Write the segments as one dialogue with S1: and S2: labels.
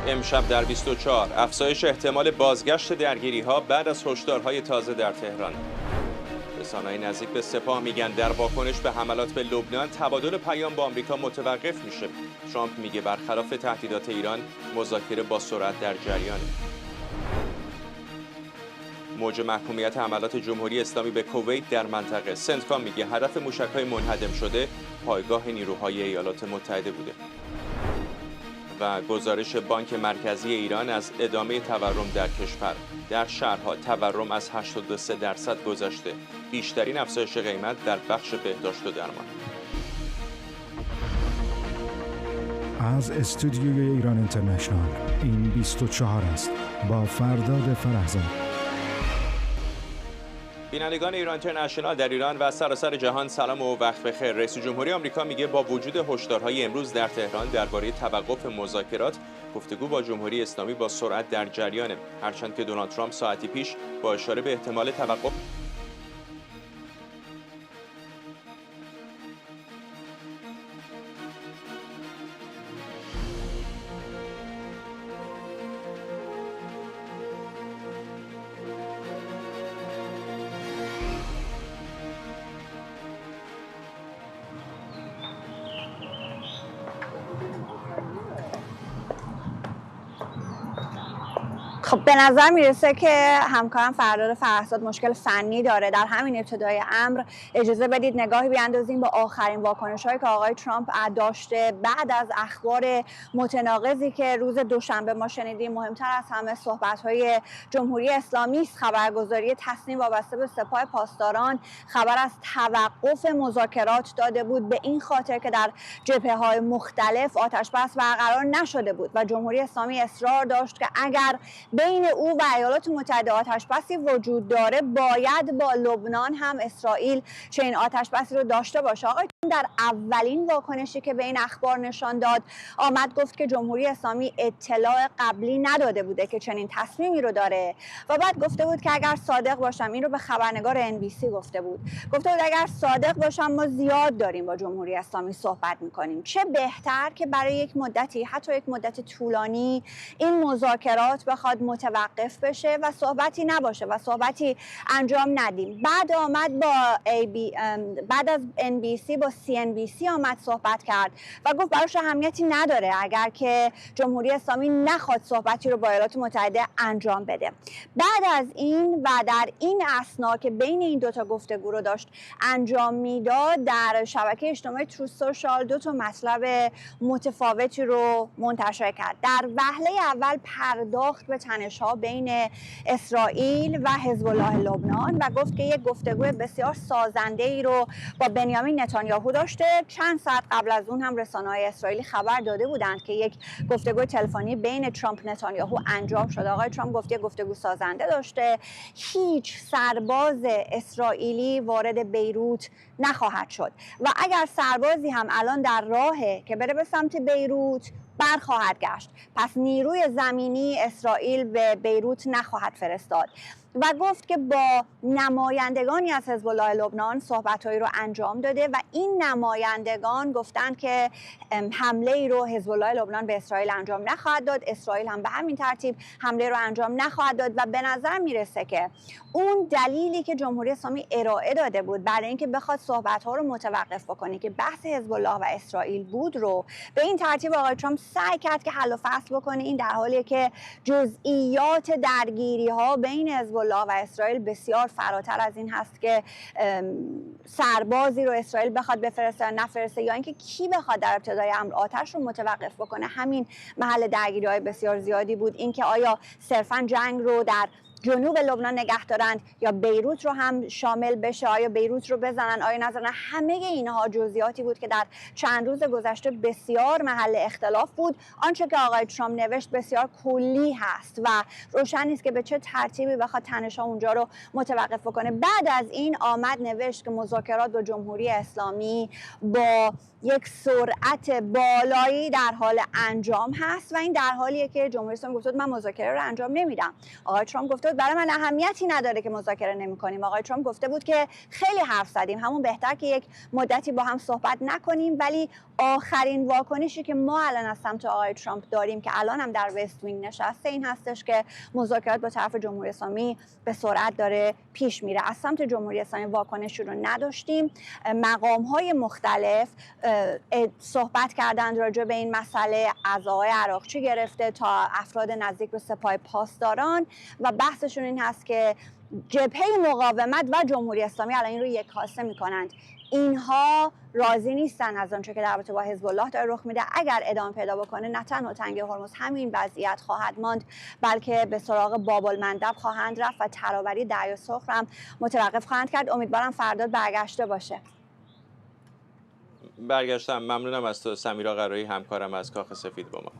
S1: امشب در 24 افزایش احتمال بازگشت درگیری‌ها بعد از هشدارهای تازه در تهران. رسانه‌های نزدیک به سپاه میگن در واکنش به حملات به لبنان تبادل پیام با آمریکا متوقف میشه. ترامپ میگه برخلاف تهدیدات ایران مذاکره با سرعت در جریانه. موج محکومیت حملات جمهوری اسلامی به کویت در منطقه. سنتکام میگه هدف موشک‌های منهدم شده پایگاه نیروهای ایالات متحده بوده. و گزارش بانک مرکزی ایران از ادامه تورم در کشور. در شهرها تورم از 83% گذشته. بیشترین افزایش قیمت در بخش بهداشت و درمان.
S2: از استودیوی ایران اینترنشنال این 24 است با فرداد فرهزاد.
S1: بینندگان ایران اینترنشنال در ایران و سراسر جهان سلام و وقت بخیر. رئیس جمهوری آمریکا میگه با وجود هشدارهای امروز در تهران درباره توقف مذاکرات، گفتگو با جمهوری اسلامی با سرعت در جریانه، هرچند که دونالد ترامپ ساعتی پیش با اشاره به احتمال توقف
S3: خب به نظر میرسه که همکارم فرداد فرهزاد مشکل فنی داره. در همین ابتدای امر اجازه بدید نگاهی بیاندازیم با آخرین واکنش‌هایی که آقای ترامپ داشته بعد از اخبار متناقضی که روز دوشنبه ما شنیدیم. مهمتر از همه صحبت‌های جمهوری اسلامی است. خبرگزاری تصنیم وابسته به سپاه پاسداران خبر از توقف مذاکرات داده بود، به این خاطر که در جبهه‌های مختلف آتش‌بس برقرار نشده بود و جمهوری اسلامی اصرار داشت که اگر بین او و ایالات متحده آتش‌بسی وجود داره باید با لبنان هم اسرائیل چنین آتش‌بسی رو داشته باشه. آقای در اولین واکنشی که به این اخبار نشان داد آمد گفت که جمهوری اسلامی اطلاع قبلی نداده بوده که چنین تصمیمی رو داره و بعد گفته بود که اگر صادق باشم، این رو به خبرنگار NBC گفته بود اگر صادق باشم ما زیاد داریم با جمهوری اسلامی صحبت میکنیم، چه بهتر که برای یک مدتی، حتی یک مدت طولانی، این مذاکرات بخواد متوقف بشه و صحبتی نباشه و صحبتی انجام ندیم. بعد آمد با بعد از NBC با CNBC آمد صحبت کرد و گفت براش اهمیتی نداره اگر که جمهوری اسلامی نخواد صحبتی رو با ایالات متحده انجام بده. بعد از این و در این اثنا که بین این دوتا گفتگو رو داشت انجام میداد، در شبکه اجتماعی ترو سوشال دو تا مطلب متفاوتی رو منتشر کرد. در وهله اول پرداخت به تنش‌ها بین اسرائیل و حزب الله لبنان و گفت که یک گفتگو بسیار سازنده‌ای رو با بنیامین نتانیاهو داشته. چند ساعت قبل از اون هم رسانه‌های اسرائیلی خبر داده بودند که یک گفتگو تلفنی بین ترامپ نتانیاهو انجام شده. آقای ترامپ گفت یک گفتگو سازنده داشته، هیچ سرباز اسرائیلی وارد بیروت نخواهد شد و اگر سربازی هم الان در راهه که بره به سمت بیروت برخواهد گشت، پس نیروی زمینی اسرائیل به بیروت نخواهد فرستاد و گفت که با نمایندگانی از حزب الله لبنان صحبت‌هایی رو انجام داده و این نمایندگان گفتند که حمله ای رو حزب الله لبنان به اسرائیل انجام نخواهد داد، اسرائیل هم به همین ترتیب حمله رو انجام نخواهد داد و به نظر میرسه که اون دلیلی که جمهوری اسلامی ارائه داده بود برای اینکه بخواد صحبت‌ها رو متوقف بکنه که بحث حزب الله و اسرائیل بود رو به این ترتیب آقای ترامپ سعی کرد که حل و فصل بکنه. این در حالیه که جزئیات درگیری‌ها بین حزب الله و اسرائیل بسیار فراتر از این هست که سربازی رو اسرائیل بخواد بفرسته یا نفرسته یا اینکه کی بخواد در ابتدای امر آتش رو متوقف بکنه. همین محل درگیری‌های بسیار زیادی بود. اینکه آیا صرفاً جنگ رو در جنوب لبنان نگه دارند یا بیروت رو هم شامل بشه، آیا بیروت رو بزنن آیا نزنن، همه اینها جزئیاتی بود که در چند روز گذشته بسیار محل اختلاف بود. آنچه که آقای ترامپ نوشت بسیار کلی هست و روشن نیست که به چه ترتیبی بخواد تنش‌ها اونجا رو متوقف کنه. بعد از این آمد نوشت که مذاکرات با جمهوری اسلامی با یک سرعت بالایی در حال انجام هست و این در حالیه که جمهوری اسلامی گفت من مذاکره رو انجام نمیدم. آقای ترامپ گفت افتاد برای من اهمیتی نداره که مذاکره نمی‌کنیم. آقای ترامپ گفته بود که خیلی حرف زدیم، همون بهتر که یک مدتی با هم صحبت نکنیم، ولی آخرین واکنشی که ما الان از سمت آقای ترامپ داریم که الان هم در وست وینگ نشسته این هستش که مذاکرات با طرف جمهوری اسلامی به سرعت داره پیش میره. از سمت جمهوری اسلامی واکنشی رو نداشتیم. مقام‌های مختلف صحبت کردند راجع به این مسئله، از آقای عراقچی گرفته تا افراد نزدیک به سپاه پاسداران، و بحثشون این هست که جبهه مقاومت و جمهوری اسلامی الان این رو یک کاسه میکنند. اینها راضی نیستن از آنچه که در رابطه با حزب الله داره رخ میده. اگر ادامه پیدا بکنه نه تنها تنگه هرمز همین وضعیت خواهد ماند، بلکه به سراغ باب المندب خواهند رفت و تراوری دریای سرخ هم متوقف خواهند کرد. امیدوارم فرداد برگشته باشه.
S1: برگشتم. ممنونم از تو سمیرا قرایی، همکارم از کاخ سفید با ما.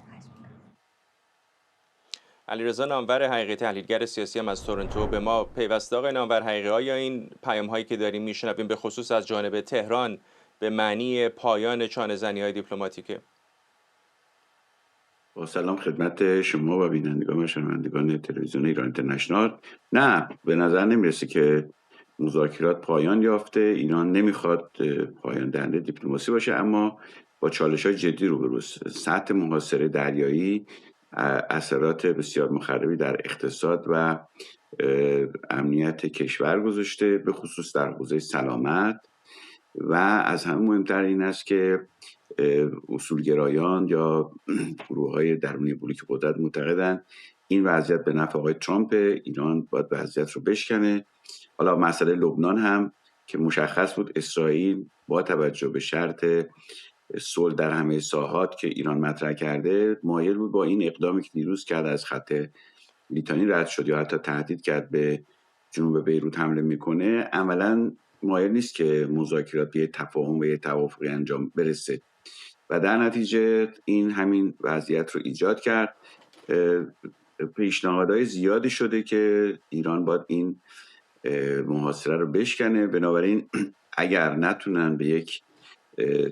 S1: علیرضا نامور حقیقی، تحلیلگر سیاسی هم از تورنتو، به ما پیوسته. آقای نامور حقیقی، آیا این پیام‌هایی که داریم میشنویم به خصوص از جانب تهران به معنی پایان چانه‌زنی‌های دیپلماتیکه؟
S4: با سلام خدمت شما و بینندگان و شنوندگان تلویزیون ایران اینترنشنال. نه، به نظر نمیرسه که مذاکرات پایان یافته. ایران نمیخواد پایان دهنده دیپلماسی باشه، اما با چالش‌های جدی روبروست. سطح محاصره دریایی اثرات بسیار مخربی در اقتصاد و امنیت کشور گذاشته، به خصوص در حوزه سلامت، و از همه مهمتر این است که اصولگرایان یا گروه‌های درونی بلوک قدرت معتقدند این وضعیت به نفع آقای ترامپ. ایران باید وضعیت رو بشکنه. حالا مسئله لبنان هم که مشخص بود اسرائیل با توجه به شرط صلح در همه ساحات که ایران مطرح کرده مایل بود با این اقدامی که دیروز کرد از خط لیتانی رد شد یا حتی تهدید کرد به جنوب بیروت حمله میکنه، عملاً مایل نیست که مذاکرات به تفاهم و یه توافقی انجام برسه و در نتیجه این همین وضعیت رو ایجاد کرد. پیشنهادهای زیادی شده که ایران باید این محاصره رو بشکنه. بنابراین اگر نتونن به یک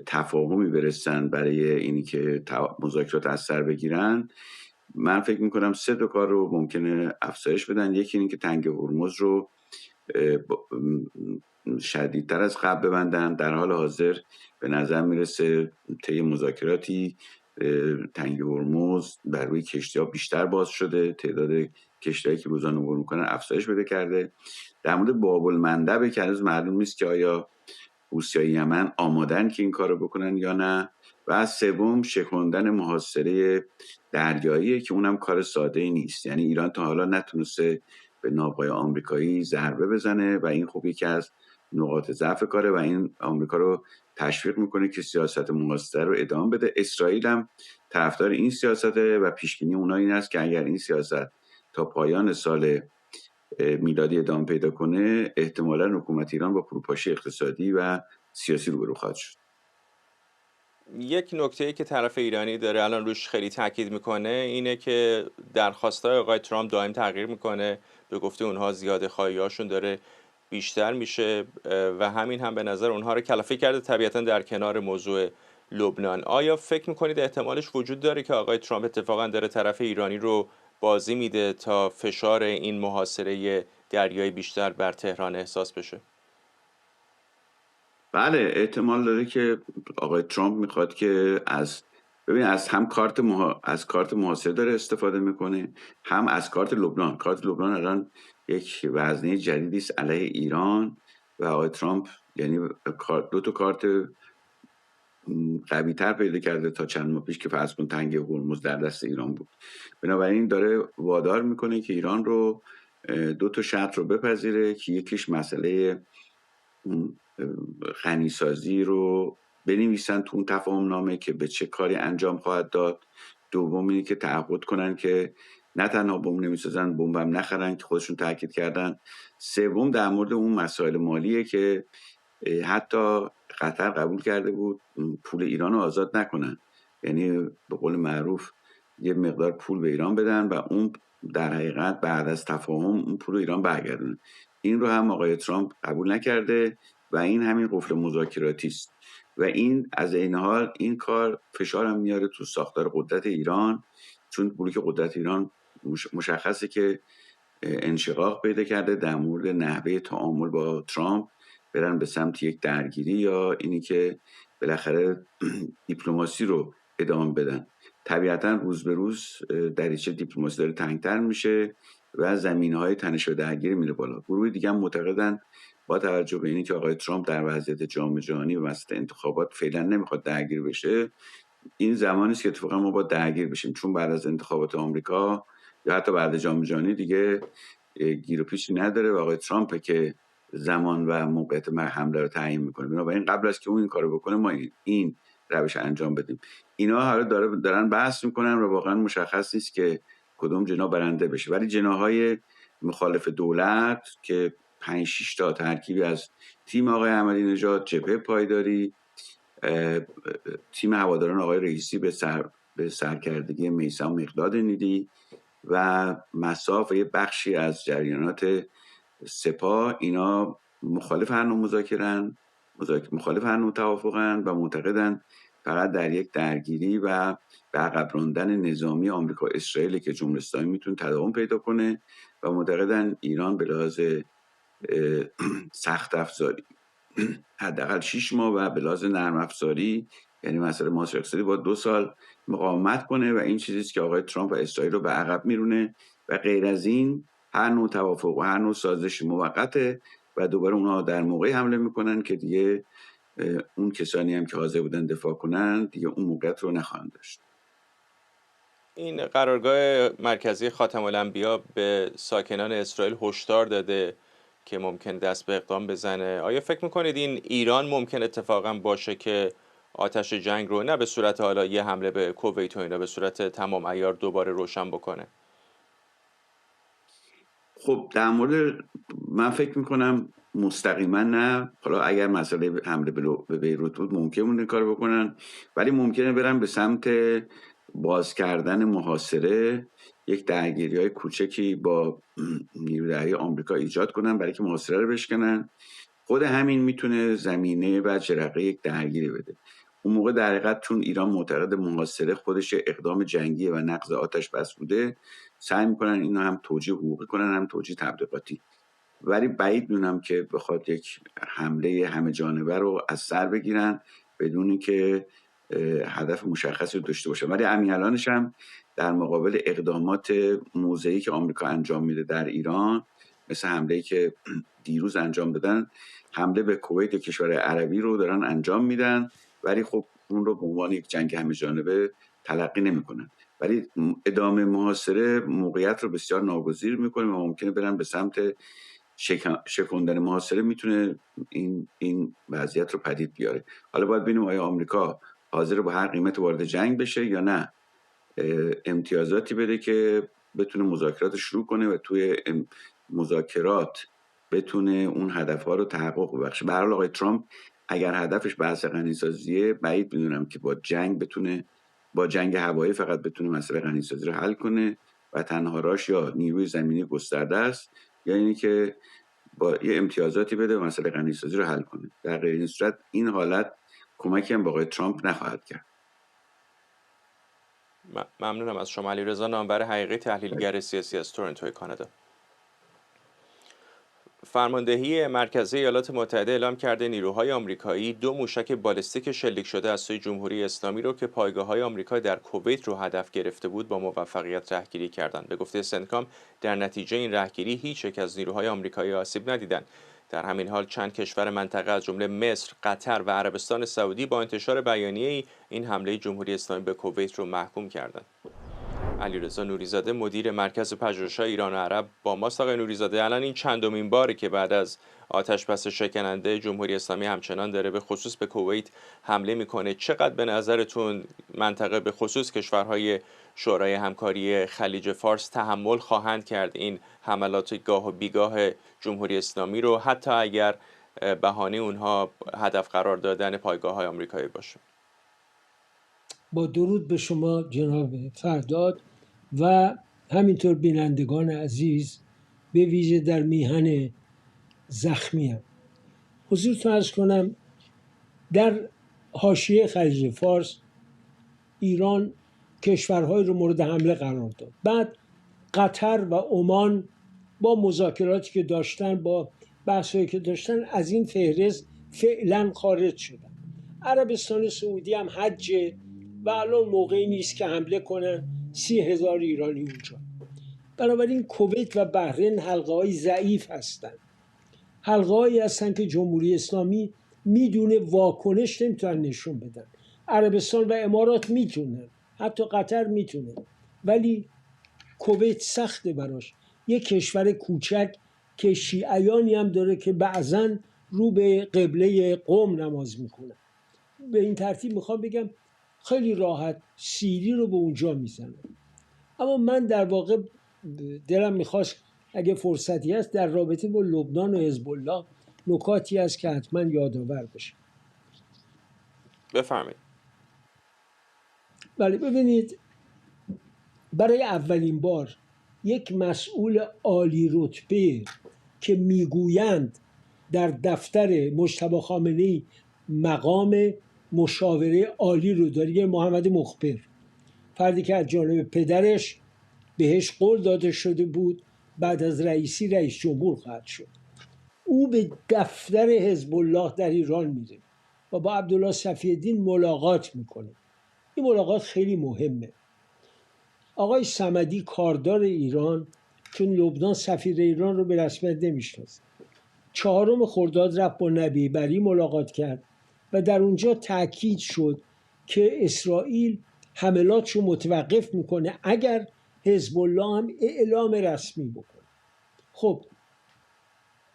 S4: تفاهمی برسن برای اینی که مذاکرات از سر بگیرن، من فکر میکنم 3 کار رو ممکنه افزایش بدن. یکی این که تنگه هرمز رو شدیدتر از قبل ببندن. در حال حاضر به نظر میرسه طی مذاکراتی تنگه هرمز بر روی کشتی‌ها بیشتر باز شده، تعداد کشتی‌هایی که روزانه عبور میکنن افزایش پیدا کرده. در مورد باب المندب که هنوز معلوم نیست که آیا حوثی‌های یمن آمادن که این کارو بکنن یا نه. و از سوم شکوندن محاصره دریایی که اونم کار ساده‌ای نیست. یعنی ایران تا حالا نتونسته به ناوهای آمریکایی ضربه بزنه و این خب یکی از نقاط ضعف کاره و این آمریکا رو تشویق میکنه که سیاست محاصره رو ادامه بده. اسرائیل هم طرفدار این سیاسته و پیشبینی اونها این است که اگر این سیاست تا پایان سال میلادی ادامه پیدا کنه، احتمالاً حکومت ایران با فروپاشی اقتصادی و سیاسی روبرو خواهد شد.
S1: یک نکته‌ای که طرف ایرانی داره الان روش خیلی تاکید میکنه اینه که درخواست‌های آقای ترامپ دائم تغییر میکنه. به گفته اونها زیاده خواهی‌هاشون داره بیشتر میشه و همین هم به نظر اونها رو کلافه کرده، طبیعتاً در کنار موضوع لبنان. آیا فکر میکنید احتمالش وجود داره که آقای ترامپ اتفاقاً داره طرف ایرانی رو بازی میده تا فشار این محاصره دریایی بیشتر بر تهران احساس بشه؟
S4: بله، احتمال داره که آقای ترامپ میخواد که از هم کارت محاصره داره استفاده میکنه، هم از کارت لبنان. کارت لبنان الان یک وزنه جدیدی است علیه ایران و آقای ترامپ یعنی 2 کارت قوی تر پیدا کرده تا چند ماه پیش که فرض کن تنگه هرمز در دست ایران بود. بنابراین داره وادار میکنه که ایران رو 2 شرط رو بپذیره که یکیش مسئله غنیسازی رو بنویسن تو اون تفاهم نامه که به چه کاری انجام خواهد داد. دوم اینه که تعهد کنن که نه تنها بمب نمیسازن، بمب هم نخرن که خودشون تاکید کردن. سوم در مورد اون مسائل مالیه که حتی قطر قبول کرده بود پول ایران رو آزاد نکنن، یعنی به قول معروف یه مقدار پول به ایران بدن و اون در حقیقت بعد از تفاهم اون پول ایران برگردونه. این رو هم آقای ترامپ قبول نکرده و این همین قفل مذاکراتی است و این از این حال این کار فشار هم میاره تو ساختار قدرت ایران، چون بلوک قدرت ایران مشخصه که انشقاق پیدا کرده در مورد نحوه تعامل با ترامپ برن به سمت یک درگیری یا اینی که بالاخره دیپلماسی رو ادامه بدن. طبیعتا روز به روز دریچه دیپلماسی داره تنگتر میشه و زمینه‌های تنش و درگیری میره بالا. گروه دیگه هم معتقدن با توجه به اینی که آقای ترامپ در وضعیت جام جهانی و وسط انتخابات فعلا نمیخواد درگیر بشه، این زمانی است که اتفاقا ما با درگیر بشیم، چون بعد از انتخابات آمریکا یا حتی بعد جام جهانی دیگه گیر و پیچی نداره و آقای ترامپ که زمان و موقعیت حمله رو تعیین میکنه. بنابراین قبل از که اون این کارو بکنه ما این روش انجام بدیم. اینا حالا دارن بحث میکنن و واقعا مشخص نیست که کدوم جناح برنده بشه، ولی جناح‌های مخالف دولت که 5-6 تا ترکیبی از تیم آقای احمدی نژاد، جبهه پایداری، تیم هواداران آقای رئیسی به سرکردگی میثم مقداد نیلی و مصاف و یه بخشی از جریانات سپاه، اینا مخالف هر نوع مذاکره‌اند، مخالف هر نوع توافقن و معتقدن فقط در یک درگیری و به عقب راندن نظامی آمریکا اسرائیل که جمهوری اسلامی میتونه تداوم پیدا کنه و معتقدن ایران به لحاظ سخت افزاری حداقل 6 ماه و به لحاظ نرم افزاری یعنی مسئله محاصره اقتصادی با 2 سال مقاومت کنه و این چیزیست که آقای ترامپ و اسرائیل رو به عقب میرونه و غیر از این هر نوع توافق و هر نوع سازش موقته و دوباره اونها در موقعی حمله میکنن که دیگه اون کسانی هم که حاضر بودن دفاع کنن دیگه اون موقعیت رو نخواهند داشت.
S1: این قرارگاه مرکزی خاتم الانبیا به ساکنان اسرائیل هشدار داده که ممکن دست به اقدام بزنه. آیا فکر میکنید این ایران ممکن اتفاقا باشه که آتش جنگ رو نه به صورت حالا یه حمله به کویت و اینا، به صورت تمام عیار دوباره روشن بکنه؟
S4: خب در مورد من فکر میکنم مستقیما نه. حالا اگر مسئله حمله به بیروت بود ممکنه این کار بکنن، ولی ممکنه برن به سمت باز کردن محاصره، یک درگیری‌های کوچکی با نیروی آمریکا ایجاد کنن برای که محاصره رو بشکنن. خود همین میتونه زمینه و جرقه یک درگیری بده. اون موقع در حقیقت چون ایران معتقد محاصره خودش اقدام جنگی و نقض آتش بس بوده، سعی میکنن اینو هم توجیه حقوقی کنن هم توجیه تبلیغاتی، ولی بعید میدونم که بخواد یک حمله همه جانبه رو از سر بگیرن بدون که هدف مشخصی رو داشته باشه. ولی همین الانش هم در مقابل اقدامات موضعی که آمریکا انجام میده در ایران، مثل حمله‌ای که دیروز انجام دادن، حمله به کویت کشور عربی رو دارن انجام میدن، ولی خب اون رو به عنوان یک جنگ همه جانبه تلقی نمیکنن. ولی ادامه محاصره موقعیت رو بسیار ناگزیر میکنه و ممکنه برن به سمت شکوندن محاصره، میتونه این وضعیت رو پدید بیاره. حالا باید ببینیم آیا آمریکا حاضر با هر قیمت وارد جنگ بشه یا نه امتیازاتی بده که بتونه مذاکرات شروع کنه و توی مذاکرات بتونه اون هدفها رو تحقق ببخشه. به هر حال آقای ترامپ اگر هدفش بحث غنیسازیه، بعید میدونم که با جنگ هوایی فقط بتونه مسئله غنیسازی رو حل کنه و تنها راهش یا نیروی زمینی گسترده است یا اینی که با یه امتیازاتی بده و مسئله غنیسازی رو حل کنه. در غیر این صورت این حالت کمکی هم با آقای ترامپ نخواهد کرد.
S1: ممنونم از شما. علیرضا نامور حقیقی، تحلیلگر سیاسی از تورنتو کانادا. فرماندهی مرکزی ایالات متحده اعلام کرده نیروهای آمریکایی 2 موشک بالستیک شلیک شده از سوی جمهوری اسلامی رو که پایگاه‌های آمریکا در کویت رو هدف گرفته بود با موفقیت رهگیری کردند. به گفته سنتکام در نتیجه این رهگیری هیچ یک از نیروهای آمریکایی آسیب ندیدند. در همین حال چند کشور منطقه از جمله مصر، قطر و عربستان سعودی با انتشار بیانیه‌ای این حمله جمهوری اسلامی به کویت رو محکوم کردند. علیرضا نوریزاده مدیر مرکز پژوهش‌های ایران و عرب با ماست. آقای نوریزاده، الان این چندمین باری که بعد از آتش‌بس شکننده جمهوری اسلامی همچنان داره به خصوص به کویت حمله میکنه. چقدر به نظرتون منطقه به خصوص کشورهای شورای همکاری خلیج فارس تحمل خواهند کرد این حملات گاه و بیگاه جمهوری اسلامی رو، حتی اگر بهانه اونها هدف قرار دادن پایگاه‌های آمریکایی باشه؟
S5: با درود به شما جناب فرداد و همینطور بینندگان عزیز، به ویژه در میهن زخمیم. حضورتون عرض کنم در حاشیه خلیج فارس ایران کشورهای رو مورد حمله قرار داد. بعد قطر و عمان با مذاکراتی که داشتن، با بحثایی که داشتن، از این فهرست فعلا خارج شدن. عربستان سعودی هم حجه و الان موقعی نیست که حمله کنن 30,000 ایرانی اونجا. بنابراین کویت و بحرین حلقه های ضعیف هستن، حلقه هایی هستن که جمهوری اسلامی میدونه واکنش نمیتونن نشون بدن. عربستان و امارات میتونن، حتی قطر میتونه، ولی کویت سخته براش، یک کشور کوچک که شیعیانی هم داره که بعضن رو به قبله قم نماز میکنن. به این ترتیب میخوام بگم خیلی راحت سیری رو به اونجا میزنن. اما من در واقع دلم میخواست اگه فرصتی هست در رابطه با لبنان و حزب الله نکاتی هست که حتما یادآور بشه.
S1: بفرمایید.
S5: بله، ببینید، برای اولین بار یک مسئول عالی رتبه که میگویند در دفتر مجتبی خامنه‌ای مقام مشاوره عالی رو داره، محمد مخبر، فردی که از جانب پدرش بهش قول داده شده بود بعد از رئیسی رئیس جمهور خواهد شد، او به دفتر حزب الله در ایران میره و با عبدالله صفی‌الدین ملاقات میکنه. این ملاقات خیلی مهمه. آقای صمدی کاردار ایران، چون لبنان سفیر ایران رو به رسمیت نمیشناسه، 4 خرداد رفت با نبی بری ملاقات کرد و در اونجا تاکید شد که اسرائیل حملاتش رو متوقف میکنه اگر حزب الله هم اعلام رسمی بکنه. خب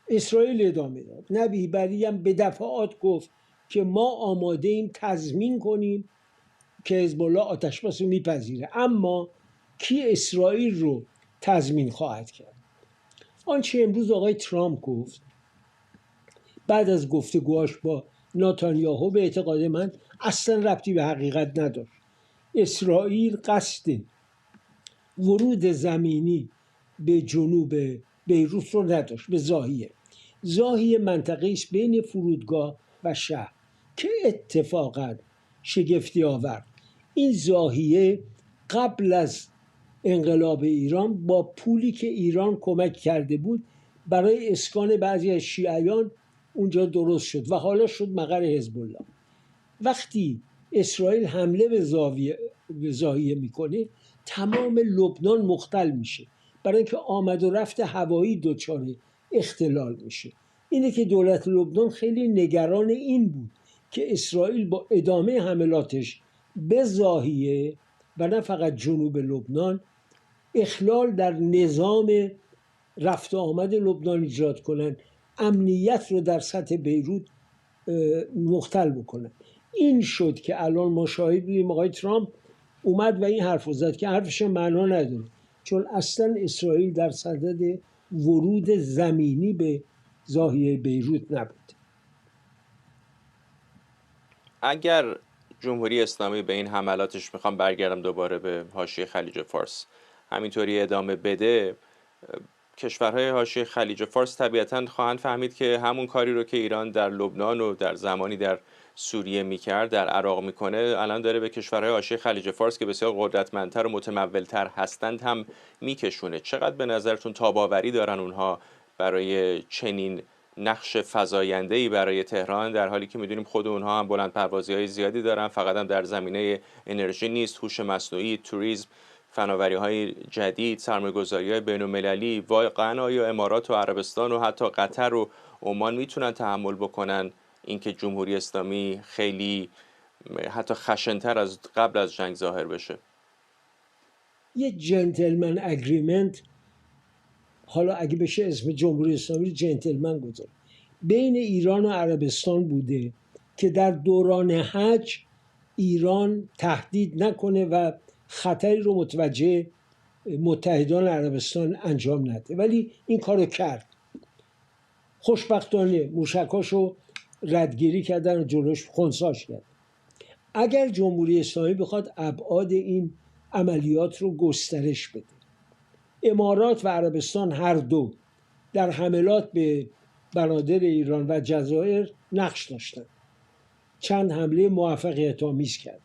S5: اسرائیل ادامه داد. نبی بری هم به دفعات گفت که ما آماده ایم تضمین کنیم که حزب الله آتشبس رو میپذیره، اما کی اسرائیل رو تضمین خواهد کرد؟ آنچه امروز آقای ترامپ گفت بعد از گفتگوهاش با نتانیاهو به اعتقاد من اصلا ربطی به حقیقت نداشت. اسرائیل قصد ورود زمینی به جنوب بیروت رو نداشت، به زاهیه منطقه است بین فرودگاه و شهر که اتفاقا شگفتی آور این زاهیه قبل از انقلاب ایران با پولی که ایران کمک کرده بود برای اسکان بعضی از شیعیان اونجا درست شد و حالا شد مقر حزب الله. وقتی اسرائیل حمله به زاهیه میکنه تمام لبنان مختل میشه، برای اینکه آمد و رفت هوایی دچار اختلال میشه. اینه که دولت لبنان خیلی نگران این بود که اسرائیل با ادامه حملاتش به زاهیه و نه فقط جنوب لبنان اخلال در نظام رفت و آمد لبنان ایجاد کنن، امنیت رو در سطح بیروت مختل بکنن. این شد که الان ما شاهد بودیم آقای ترامپ اومد و این حرف رو زد که حرفش معنا نداره، چون اصلا اسرائیل در صدد ورود زمینی به زاهیه بیروت نبود.
S1: اگر جمهوری اسلامی به این حملاتش، میخوام برگردم دوباره به حاشیه خلیج فارس، همینطوری ادامه بده، کشورهای حاشیه خلیج فارس طبیعتاً خواهند فهمید که همون کاری رو که ایران در لبنان و در زمانی در سوریه میکرد در عراق میکنه الان داره به کشورهای حاشیه خلیج فارس که بسیار قدرتمندتر و متمولتر هستند هم میکشونه. چقدر به نظرتون تاباوری دارن اونها برای چنین نقش فزاینده‌ای برای تهران، در حالی که میدونیم خود اونها هم بلند پروازی‌های زیادی دارن، فقط هم در زمینه انرژی نیست، هوش مصنوعی، توریسم، فناوری‌های جدید، سرمایه‌گذاری‌های بین‌المللی. واقعاً آیا امارات و عربستان و حتی قطر و عمان میتونن تحمل بکنن اینکه جمهوری اسلامی خیلی حتی خشن‌تر از قبل از جنگ ظاهر بشه؟
S5: یه جنتلمن اگریمنت، حالا اگه بشه اسم جمهوری اسلامی جنتلمن گذار، بین ایران و عربستان بوده که در دوران حج ایران تهدید نکنه و خطری رو متوجه متحدان عربستان انجام نده، ولی این کارو کرد. خوشبختانه موشکاشو ردگیری کردن و جلوش خنثیش کرد. اگر جمهوری اسلامی بخواد ابعاد این عملیات رو گسترش بده، امارات و عربستان هر دو در حملات به بنادر ایران و جزایر نقش داشتن، چند حمله موفقیت آمیز کرد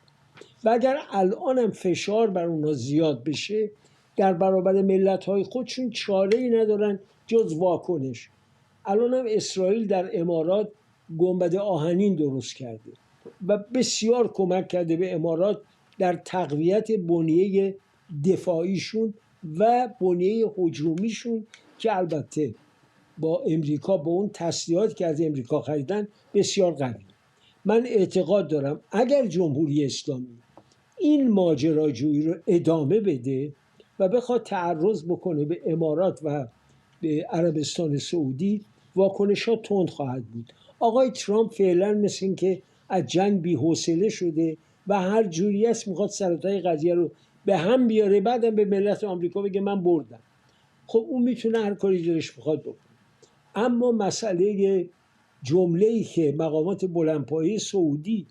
S5: و اگر الان هم فشار بر اونها زیاد بشه در برابر ملت‌های خودشون چاره‌ای ندارن جز واکنش. الان هم اسرائیل در امارات گنبد آهنین درست کرده و بسیار کمک کرده به امارات در تقویت بنیه دفاعیشون و بنیه هجومیشون که البته با امریکا، با اون تسلیحاتی که از امریکا خریدن، بسیار قوی. من اعتقاد دارم اگر جمهوری اسلامی این ماجراجویی رو ادامه بده و بخواد تعرض بکنه به امارات و به عربستان سعودی، واکنش‌ها تند خواهد بود. آقای ترامپ فعلا مثل این که از جنگ بی‌حوصله شده و هر جوری است میخواد سرتای قضیه رو به هم بیاره، بعدم به ملت آمریکا بگه من بردم. خب اون میتونه هر کاری دلش میخواد بکنه. اما مسئله جمله‌ای که مقامات بلندپایه سعودی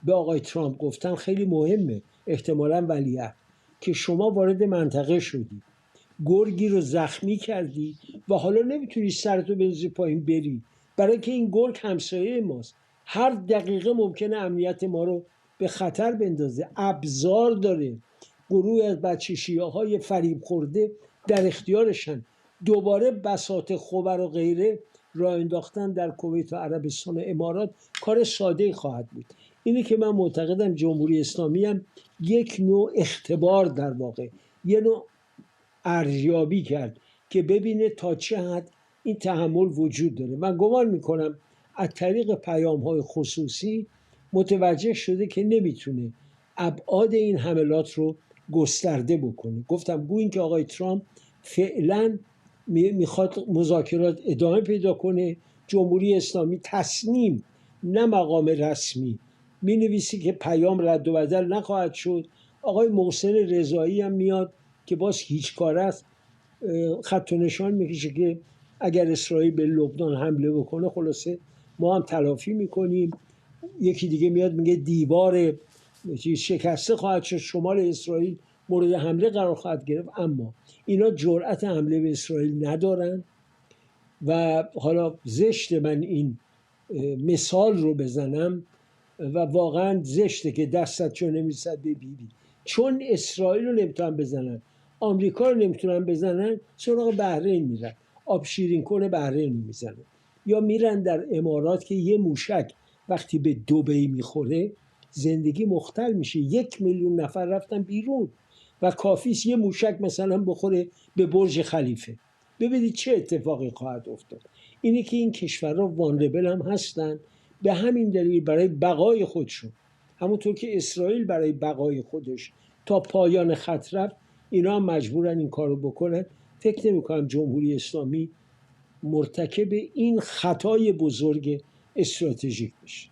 S5: به آقای ترامپ گفتن خیلی مهمه، احتمالاً ولیعهد، که شما وارد منطقه شدی، گرگی رو زخمی کردی و حالا نمیتونی سرتو بندازی پایین بری، برای که این گرگ همسایه ماست، هر دقیقه ممکنه امنیت ما رو به خطر بندازه، ابزار داره، گروه از بچه شیعه‌های فریب خورده در اختیارشن. دوباره بساط خبر و غیره راه انداختن در کویت و عربستان و امارات کار ساده خواهد بود. اینه که من معتقدم جمهوری اسلامی هم یک نوع اختبار، در واقع یه نوع ارزیابی کرد که ببینه تا چه حد این تحمل وجود داره. من گمان میکنم از طریق پیام‌های خصوصی متوجه شده که نمیتونه ابعاد این حملات رو گسترده بکنه. گفتم گویا که آقای ترامپ فعلا میخواد مذاکرات ادامه پیدا کنه. جمهوری اسلامی تصمیم، نه مقام رسمی، مینویسی که پیام رد و بدل نخواهد شد. آقای محسن رضایی هم میاد که باز هیچ کار است، خط و نشان میکشه که اگر اسرائیل به لبنان حمله بکنه خلاصه ما هم تلافی میکنیم. یکی دیگه میاد میگه دیوار شکسته خواهد شد، شمال اسرائیل مورد حمله قرار خواهد گرفت. اما اینا جرأت حمله به اسرائیل ندارن و حالا زشت من این مثال رو بزنم و واقعا زشته که دستت چون نمی‌رسد به بیبی، چون اسرائیل رو نمیتونن بزنن، آمریکا رو نمیتونن بزنن، سراغ بحرین میرن، آب شیرین کنه بحرین میزنن، یا میرن در امارات که یه موشک وقتی به دبی میخوره زندگی مختل میشه. 1 میلیون نفر رفتن بیرون و کافیست یه موشک مثلا بخوره به برج خلیفه، ببینید چه اتفاقی خواهد افتاد. اینه که این کشورها وانربل هم هستن، به همین دلیل برای بقای خودشون، همونطور که اسرائیل برای بقای خودش تا پایان خط رفت، اینا هم مجبورن این کارو بکنن. فکر نمی‌کنم جمهوری اسلامی مرتکب این خطای بزرگ استراتژیک بشه.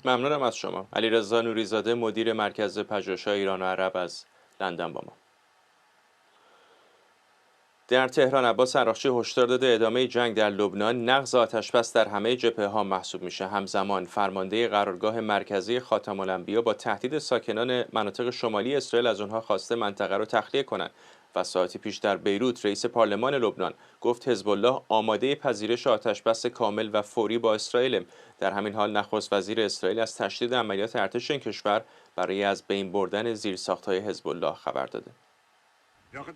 S1: ممنونم از شما. علیرضا نوری‌زاده، مدیر مرکز پژوهش‌های ایران و عرب از لندن با ما. در تهران عباس عراقچی هشدار داده ادامه جنگ در لبنان نقض آتش‌بس در همه جبهه‌ها محسوب میشه. همزمان فرمانده قرارگاه مرکزی خاتم الانبیا با تهدید ساکنان مناطق شمالی اسرائیل از آنها خواسته منطقه را تخلیه کنند. و ساعتی پیش در بیروت رئیس پارلمان لبنان گفت حزب الله آماده پذیرش آتش‌بس کامل و فوری با اسرائیل. در همین حال نخست وزیر اسرائیل از تشدید عملیات ارتش این کشور برای از بین بردن زیرساخت‌های حزب الله خبر داده.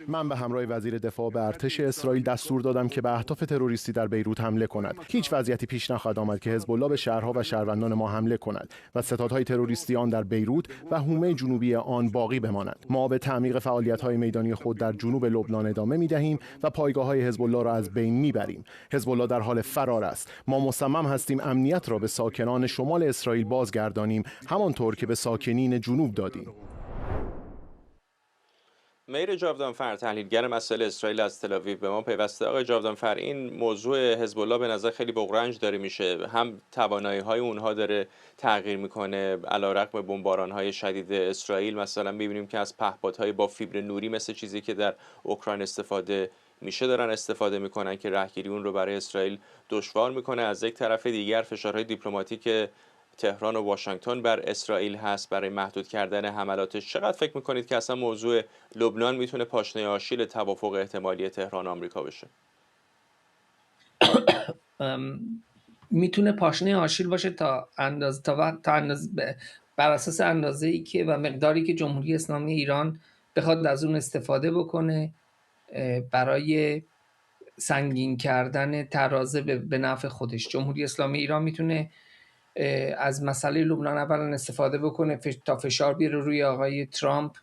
S6: من به همراه وزیر دفاع به ارتش اسرائیل دستور دادم که به اهداف تروریستی در بیروت حمله کند. هیچ وضعیتی پیش نخواهد آمد که حزب الله به شهرها و شهروندان ما حمله کند و ستادهای تروریستی آن در بیروت و حومه جنوبی آن باقی بمانند. ما به تعمیق فعالیت‌های میدانی خود در جنوب لبنان ادامه می‌دهیم و پایگاه‌های حزب الله را از بین می‌بریم. حزب الله در حال فرار است. ما مصمم هستیم امنیت را به ساکنان شمال اسرائیل بازگردانیم، همانطور که به ساکنین جنوب دادیم.
S1: مهر جاودانفر، تحلیلگر مسائل اسرائیل از تل آویو به ما پیوسته. آقای جاودانفر، این موضوع حزب الله به نظر خیلی بغرنج داره میشه، هم توانایی‌های اونها داره تغییر میکنه علیرغم بمباران‌های شدید اسرائیل. مثلا می‌بینیم که از پهپادهای با فیبر نوری مثل چیزی که در اوکراین استفاده میشه دارن استفاده میکنن که راهگیری اون رو برای اسرائیل دشوار میکنه. از یک طرف دیگر فشارهای دیپلماتیک تهران و واشنگتن بر اسرائیل هست برای محدود کردن حملاتش. چقدر فکر میکنید که اصلا موضوع لبنان میتونه پاشنه آشیل توافق احتمالی تهران و آمریکا بشه؟
S7: میتونه پاشنه آشیل باشه تا اندازه بر اساس اندازه‌ای که و مقداری که جمهوری اسلامی ایران بخواد از اون استفاده بکنه برای سنگین کردن ترازه به نفع خودش. جمهوری اسلامی ایران میتونه از مسئله لبنان اولا استفاده بکنه تا فشار بیاره روی آقای ترامپ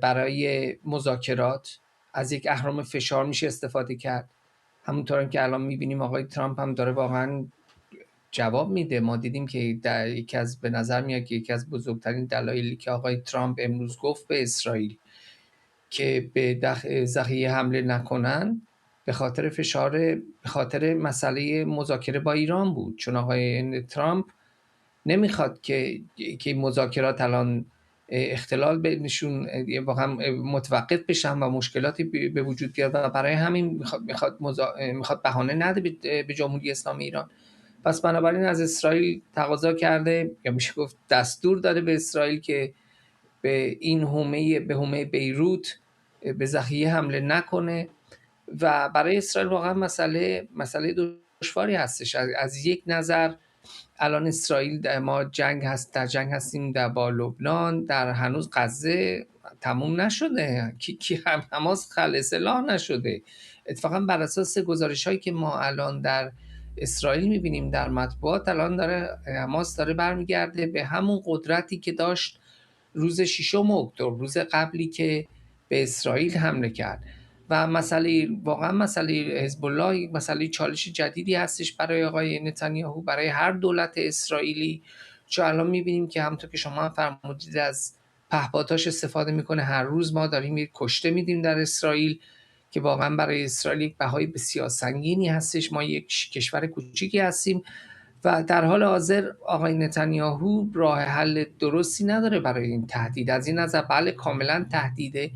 S7: برای مذاکرات. از یک اهرم فشار میشه استفاده کرد، همونطور که الان میبینیم آقای ترامپ هم داره واقعا جواب میده. ما دیدیم که در به نظر میاد که یکی از بزرگترین دلایلی که آقای ترامپ امروز گفت به اسرائیل که به ضحیه حمله نکنن به خاطر مسئله مذاکره با ایران بود، چون آقای ترامپ نمیخواد که مذاکرات الان اختلال بینشون واقعا متوقف بشن و مشکلاتی به وجود بیاد و برای همین میخواد بهانه نده به جمهوری اسلامی ایران. پس بنابراین از اسرائیل تقاضا کرده، یا میشه گفت دستور داده به اسرائیل که به این حومه بیروت به ضحیه حمله نکنه و برای اسرائیل واقعا مسئله دشواری هستش. از یک نظر الان اسرائیل ما در جنگ هستیم با لبنان، در هنوز غزه تموم نشده، کی هم حماس خلع سلاح نشده. اتفاقا بر اساس گزارش‌هایی که ما الان در اسرائیل می‌بینیم در مطبوعات، الان حماس داره برمیگرده به همون قدرتی که داشت روز 6 اکتبر، روز قبلی که به اسرائیل حمله کرد. و واقعا مسئله حزب الله مسئله چالش جدیدی هستش برای آقای نتانیاهو، برای هر دولت اسرائیلی. چون الان می‌بینیم که همونطور که شما هم فرمودید از پهپادهاش استفاده میکنه. هر روز ما داریم یک کشته میدیم در اسرائیل که واقعا برای اسرائیل یک بهای بسیار سنگینی هستش. ما یک کشور کوچیکی هستیم و در حال حاضر آقای نتانیاهو راه حل درستی نداره برای این تهدید. از این نظر بله کاملا تهدید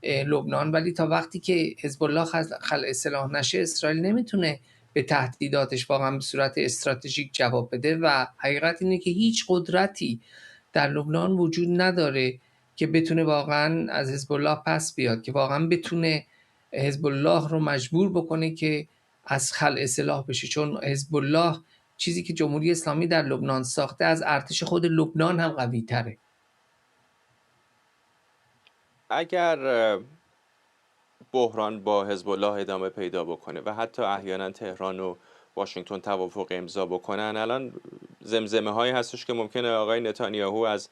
S7: لبنان، ولی تا وقتی که حزب الله خلع سلاح نشه اسرائیل نمیتونه به تهدیداتش واقعا به صورت استراتژیک جواب بده و حقیقت اینه که هیچ قدرتی در لبنان وجود نداره که بتونه واقعا از حزب الله پس بیاد، که واقعا بتونه حزب الله رو مجبور بکنه که از خلع سلاح بشه. چون حزب الله چیزی که جمهوری اسلامی در لبنان ساخته از ارتش خود لبنان هم قوی تره.
S1: اگر بحران با حزب الله ادامه پیدا بکنه و حتی احیانا تهران و واشنگتن توافق امضا بکنن، الان زمزمه هایی هستش که ممکنه آقای نتانیاهو از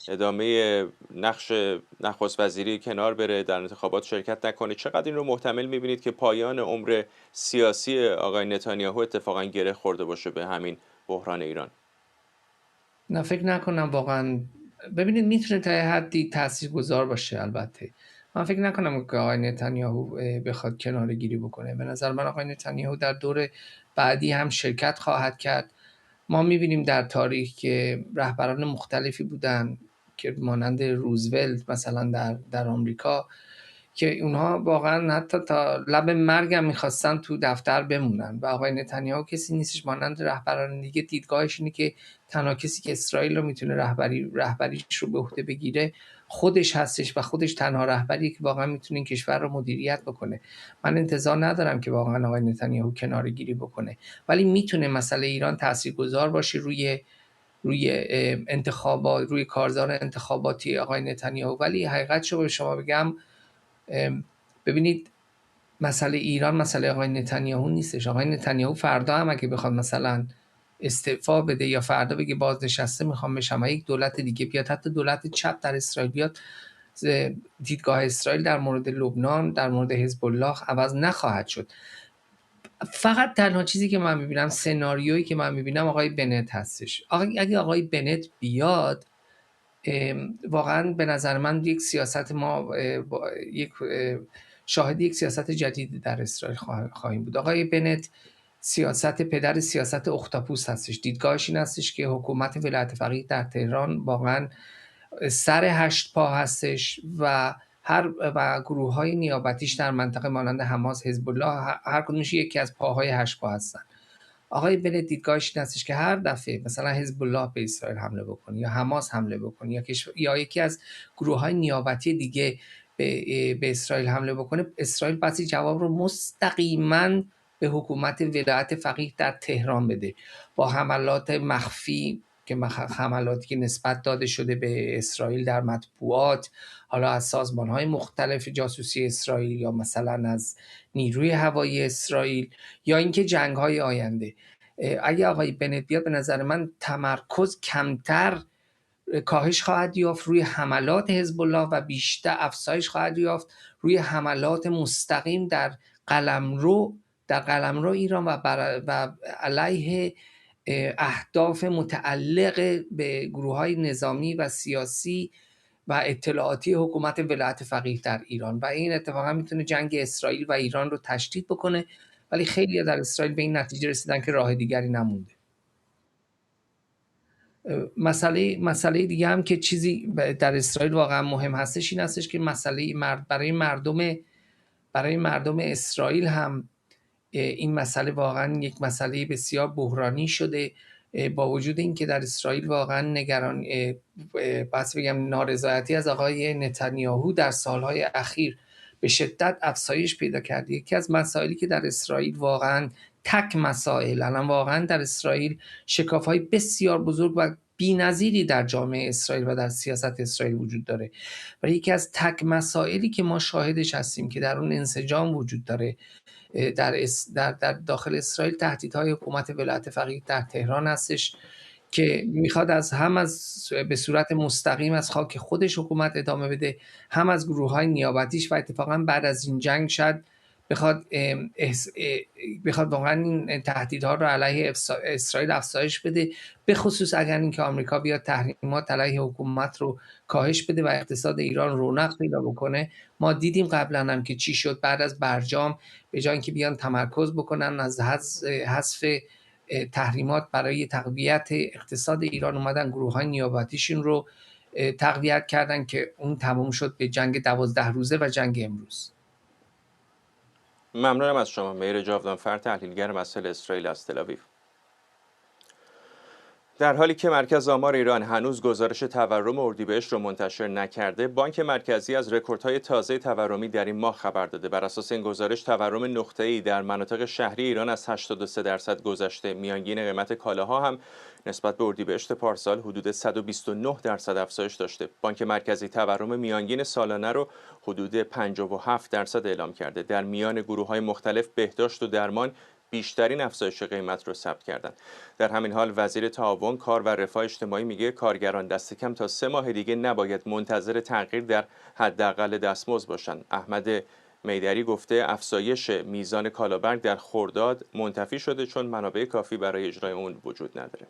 S1: ادامه نقش نخست وزیری کنار بره، در انتخابات شرکت نکنه. چقدر این رو محتمل میبینید که پایان عمر سیاسی آقای نتانیاهو اتفاقا گره خورده باشه به همین بحران ایران؟
S7: نه فکر نکنم واقعا. ببینید میتونه تا حدی تاثیرگذار باشه. البته من فکر نکنم که آقای نتانیاهو بخواد کناره گیری بکنه. به نظر من آقای نتانیاهو در دور بعدی هم شرکت خواهد کرد. ما میبینیم در تاریخ که رهبران مختلفی بودن که مانند روزولت مثلا در آمریکا که اونها واقعا حتی تا لب مرگ هم میخواستن تو دفتر بمونن و آقای نتانیاهو کسی نیستش مانند رهبران دیگه. دیدگاهش اینه که تنها کسی که اسرائیل رو میتونه رهبریش رو به عهده بگیره خودش هستش و خودش تنها رهبریه که واقعا میتونه این کشور رو مدیریت بکنه. من انتظار ندارم که واقعا آقای نتانیاهو کناره گیری بکنه، ولی میتونه مسئله ایران تاثیرگذار باشه روی انتخابات، روی کارزار انتخاباتی آقای نتانیاهو. ولی حقیقتشو به شما بگم، ببینید مسئله ایران مسئله آقای نتانیاهو نیستش. آقای نتانیاهو فردا هم اگه بخواد مثلا استعفا بده یا فردا بگه بازنشسته میخوام بشم و یک دولت دیگه بیاد، حتی دولت چپ در اسرائیل بیاد، دیدگاه اسرائیل در مورد لبنان، در مورد حزب الله عوض نخواهد شد. فقط تنها چیزی که من میبینم، سناریویی که من میبینم آقای بنت هستش. اگه آقای بنت بیاد، واقعا به نظر من یک سیاست ما شاهد یک سیاست جدید در اسرائیل خواهیم بود. آقای بنت پدر سیاست اختاپوس هستش. دیدگاهش این هستش که حکومت ولایت فقیه در تهران واقعا سر 8 پا هستش و گروه‌های نیابتیش در منطقه مانند حماس، حزب الله، هر کدومش یکی از پاهای 8 پا هستن. آقای بنت دیدگاهش این هستش که هر دفعه مثلا حزب الله به اسرائیل حمله بکنه یا حماس حمله بکنه یا یکی از گروه‌های نیابتی دیگه به اسرائیل حمله بکنه، اسرائیل بسی جواب رو مستقیما به حکومت ولایت فقیه در تهران بده با حملات مخفی که حملاتی که نسبت داده شده به اسرائیل در مطبوعات، حالا از سازمان‌های مختلف جاسوسی اسرائیل یا مثلا از نیروی هوایی اسرائیل یا اینکه جنگ‌های آینده. اگه آقای بنت بیاد به نظر من تمرکز کمتر کاهش خواهد یافت روی حملات حزب الله و بیشتر افزایش خواهد یافت روی حملات مستقیم در قلمرو ایران و علیه اهداف متعلق به گروه‌های نظامی و سیاسی و اطلاعاتی حکومت ولایت فقیه در ایران، و این اتفاقا میتونه جنگ اسرائیل و ایران رو تشدید بکنه. ولی خیلی در اسرائیل به این نتیجه رسیدن که راه دیگری نمونده. مسئله دیگه هم که چیزی در اسرائیل واقعا مهم هستش این هستش که مسئله برای مردم اسرائیل هم این مسئله واقعا یک مسئله بسیار بحرانی شده، با وجود اینکه در اسرائیل واقعا نارضایتی از آقای نتانیاهو در سالهای اخیر به شدت افزایش پیدا کرده. یکی از مسائلی که در اسرائیل واقعا الان واقعا در اسرائیل شکاف‌های بسیار بزرگ و بی‌نظیری در جامعه اسرائیل و در سیاست اسرائیل وجود داره و یکی از تک مسائلی که ما شاهدش هستیم که در اون انسجام وجود داره در داخل اسرائیل تهدیدهای حکومت ولایت فقیه در تهران هستش که میخواد به صورت مستقیم از خاک خودش حکومت ادامه بده، هم از گروه‌های نیابتیش، و اتفاقا بعد از این جنگ شاید بخواد واقعا این تهدیدها رو علیه اسرائیل افزایش بده، به خصوص اگر اینکه آمریکا بیاد تحریمات علیه حکومت رو کاهش بده و اقتصاد ایران رونق پیدا بکنه. ما دیدیم قبلا هم که چی شد بعد از برجام، به جای اینکه بیان تمرکز بکنن از حذف تحریمات برای تقویت اقتصاد ایران، اومدن گروه‌های نیابتیشون رو تقویت کردن که اون تموم شد به جنگ 12 روزه و جنگ امروز.
S1: ممنونم از شما. مهر جاودانفر، تحلیلگر مسائل اسرائیل از تل‌آویو. در حالی که مرکز آمار ایران هنوز گزارش تورم اردیبهشت رو منتشر نکرده، بانک مرکزی از رکوردهای تازه تورمی در این ماه خبر داده. بر اساس این گزارش تورم نقطه‌ای در مناطق شهری ایران از 83% گذشته. میانگین قیمت کالاها هم نسبت به اردیبهشت پارسال حدود 129% افزایش داشته. بانک مرکزی تورم میانگین سالانه رو حدود 57% اعلام کرده. در میان گروه‌های مختلف بهداشت و درمان بیشترین افزایش قیمت رو ثبت کردند. در همین حال وزیر تعاون، کار و رفاه اجتماعی میگه کارگران دست کم تا 3 ماه دیگه نباید منتظر تغییر در حداقل دستمزد باشن. احمد میدری گفته افزایش میزان کالابرگ در خرداد منتفی شده چون منابع کافی برای اجرای اون وجود نداره.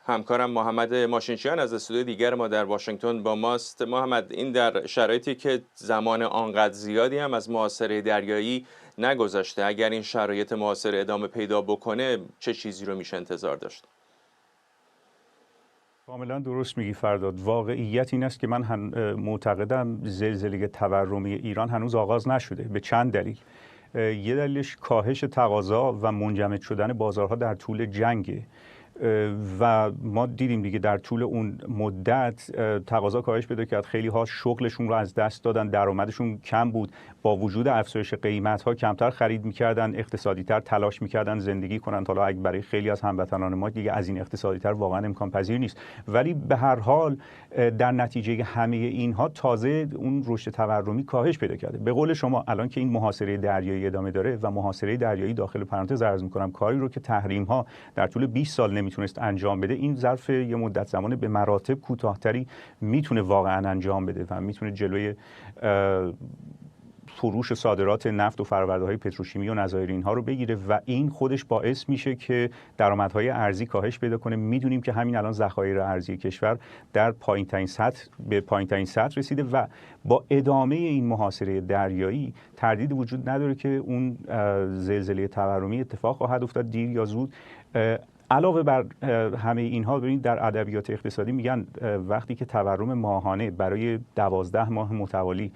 S1: همکارم محمد ماشینچیان از استودیو دیگر ما در واشنگتن با ماست. محمد، این در شرایطی که زمان آنقدر زیادی هم از محاصره دریایی نگذشته، اگر این شرایط محاصره ادامه پیدا بکنه چه چیزی رو میشه انتظار داشت؟
S8: کاملا درست میگی فرداد. واقعیت این است که من معتقدم زلزله تورمی ایران هنوز آغاز نشده به چند دلیل. یه دلیلش کاهش تقاضا و منجمد شدن بازارها در طول جنگ و ما دیدیم دیگه در طول اون مدت تقاضا کاهش پیدا کرد، خیلی ها شغلشون رو از دست دادن، درآمدشون کم بود، با وجود افزایش قیمت ها کمتر خرید میکردن، اقتصادی تر تلاش میکردن زندگی کنن. حالا اگه برای خیلی از هموطنان ما دیگه از این اقتصادی تر واقعا امکان پذیر نیست، ولی به هر حال در نتیجه همه اینها تازه اون رشد تورمی کاهش پیدا کرده. به قول شما الان که این محاصره دریایی ادامه داره و محاصره دریایی داخل پرانتز عرض میکنم کاری رو که تحریم ها در طول 20 سال نمیتونست انجام بده، این ظرف یه مدت زمان به مراتب کوتاه‌تری میتونه واقعا انجام بده و میتونه جلوی فروش صادرات نفت و فرآورده‌های پتروشیمی و نظایر اینها رو بگیره و این خودش باعث میشه که درآمدهای ارزی کاهش پیدا کنه. میدونیم که همین الان ذخایر ارزی کشور در پایین‌ترین سطح رسیده و با ادامه این محاصره دریایی تردید وجود نداره که اون زلزله تورمی اتفاق خواهد افتاد دیر یا زود. علاوه بر همه اینها ببینید در ادبیات اقتصادی میگن وقتی که تورم ماهانه برای 12 ماه متوالی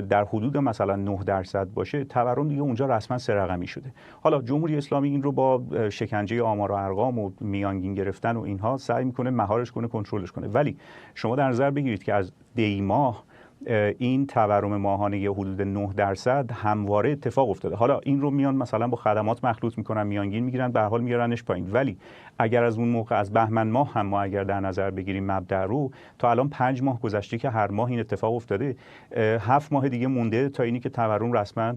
S8: در حدود مثلا 9% باشه، تورم دیگه اونجا رسما 3 رقمی شده. حالا جمهوری اسلامی این رو با شکنجه آمار و ارقام و میانگین گرفتن و اینها سعی میکنه مهارش کنه، کنترلش کنه، ولی شما در نظر بگیرید که از دی ماه این تورم ماهانه حدود 9% همواره اتفاق افتاده. حالا این رو میان مثلا با خدمات مخلوط میکنن، میانگین میگیرن، به هر حال میارنش پایین. ولی اگر از اون موقع، از بهمن ماه هم ما اگر در نظر بگیریم مبدأ رو، تا الان 5 ماه گذشته که هر ماه این اتفاق افتاده. 7 ماه دیگه مونده تا اینی که تورم رسما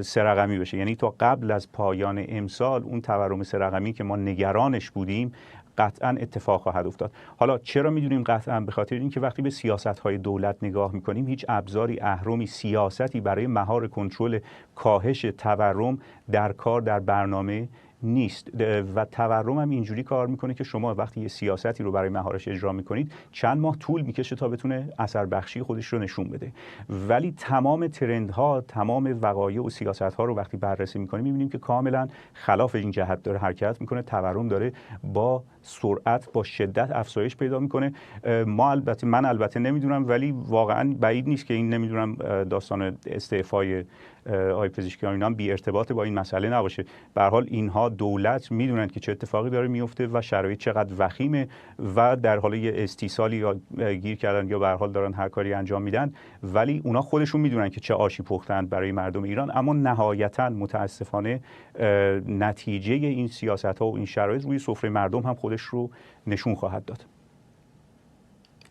S8: 3 رقمی بشه. یعنی تا قبل از پایان امسال اون تورم 3 رقمی که ما نگرانش بودیم قطعا اتفاق خواهد افتاد. حالا چرا میدونیم قطعا؟ به خاطر اینکه وقتی به سیاست‌های دولت نگاه میکنیم، هیچ ابزاری، اهرمی، سیاستی برای مهار کنترل کاهش تورم در کار، در برنامه نیست. و تورم هم اینجوری کار میکنه که شما وقتی یه سیاستی رو برای مهارش اجرا میکنید چند ماه طول میکشه تا بتونه اثر بخشی خودش رو نشون بده. ولی تمام ترندها، تمام وقایع و سیاست‌ها رو وقتی بررسی میکنیم میبینیم که کاملا خلاف این جهت داره حرکت میکنه. تورم داره با سرعت، با شدت افزایش پیدا میکنه. من البته نمیدونم، ولی واقعا بعید نیست که این نمیدونم داستان استعفای آقای پزشکیان اینا هم بی ارتباط با این مسئله نباشه. به هر حال اینها دولت میدونن که چه اتفاقی داره میفته و شرایط چقدر وخیمه و در حال یه استیصالی یا گیر کردن یا به هر حال دارن هر کاری انجام میدن، ولی اونا خودشون میدونن که چه آشی پختند برای مردم ایران. اما نهایتا متاسفانه نتیجه این سیاست‌ها و این شرایط روی سفره مردم هم خودش رو نشون خواهد داد.